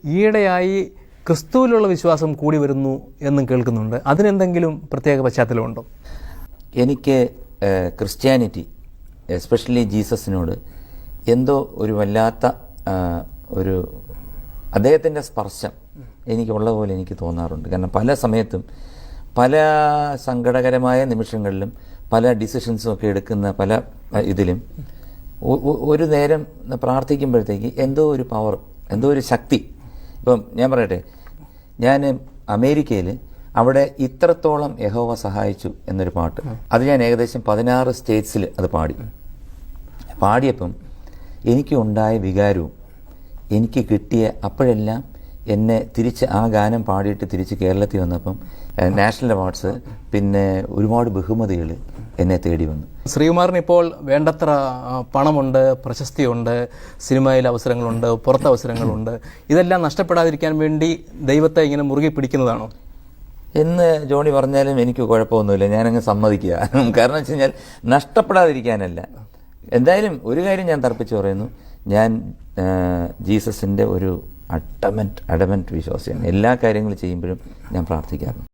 ഈയിടെയായി ക്രിസ്തുവിലുള്ള വിശ്വാസം കൂടി വരുന്നു എന്നും കേൾക്കുന്നുണ്ട്. അതിനെന്തെങ്കിലും പ്രത്യേക പശ്ചാത്തലമുണ്ടോ? എനിക്ക് ക്രിസ്ത്യാനിറ്റി, എസ്പെഷ്യലി ജീസസിനോട് എന്തോ ഒരു വല്ലാത്ത ഒരു അദ്ദേഹത്തിൻ്റെ സ്പർശം എനിക്കുള്ള പോലെ എനിക്ക് തോന്നാറുണ്ട്. കാരണം പല സമയത്തും പല സങ്കടകരമായ നിമിഷങ്ങളിലും പല ഡിസിഷൻസും ഒക്കെ എടുക്കുന്ന പല ഇതിലും ഒരു നേരം പ്രാർത്ഥിക്കുമ്പോഴത്തേക്ക് എന്തോ ഒരു പവർ, എന്തോ ഒരു ശക്തി. ഇപ്പം ഞാൻ പറയട്ടെ, ഞാൻ അമേരിക്കയിൽ അവിടെ ഇത്രത്തോളം യഹോവ സഹായിച്ചു എന്നൊരു പാട്ട്, അത് ഞാൻ ഏകദേശം 16 സ്റ്റേറ്റ്സിൽ അത് പാടിയപ്പം എനിക്ക് ഉണ്ടായ വികാരവും എനിക്ക് കിട്ടിയ അപ്പോഴെല്ലാം എന്നെ തിരിച്ച് ആ ഗാനം പാടിയിട്ട് തിരിച്ച് കേരളത്തിൽ വന്നപ്പം നാഷണൽ അവാർഡ്സ്, പിന്നെ ഒരുപാട് ബഹുമതികൾ എന്നെ തേടി വന്നു. ശ്രീകുമാറിന് ഇപ്പോൾ വേണ്ടത്ര പണമുണ്ട്, പ്രശസ്തിയുണ്ട്, സിനിമയിൽ അവസരങ്ങളുണ്ട്, പുറത്ത് അവസരങ്ങളുണ്ട്. ഇതെല്ലാം നഷ്ടപ്പെടാതിരിക്കാൻ വേണ്ടി ദൈവത്തെ ഇങ്ങനെ മുറുകെ പിടിക്കുന്നതാണോ എന്ന് ജോണി പറഞ്ഞാലും എനിക്ക് കുഴപ്പമൊന്നുമില്ല, ഞാനങ്ങ് സമ്മതിക്കുക. കാരണം വെച്ച് കഴിഞ്ഞാൽ നഷ്ടപ്പെടാതിരിക്കാനല്ല. എന്തായാലും ഒരു കാര്യം ഞാൻ തർപ്പിച്ച് പറയുന്നു, ഞാൻ ജീസസിൻ്റെ ഒരു അഡമന്റ് വിശ്വാസിയാണ്. എല്ലാ കാര്യങ്ങളും ചെയ്യുമ്പോഴും ഞാൻ പ്രാർത്ഥിക്കാറുണ്ട്.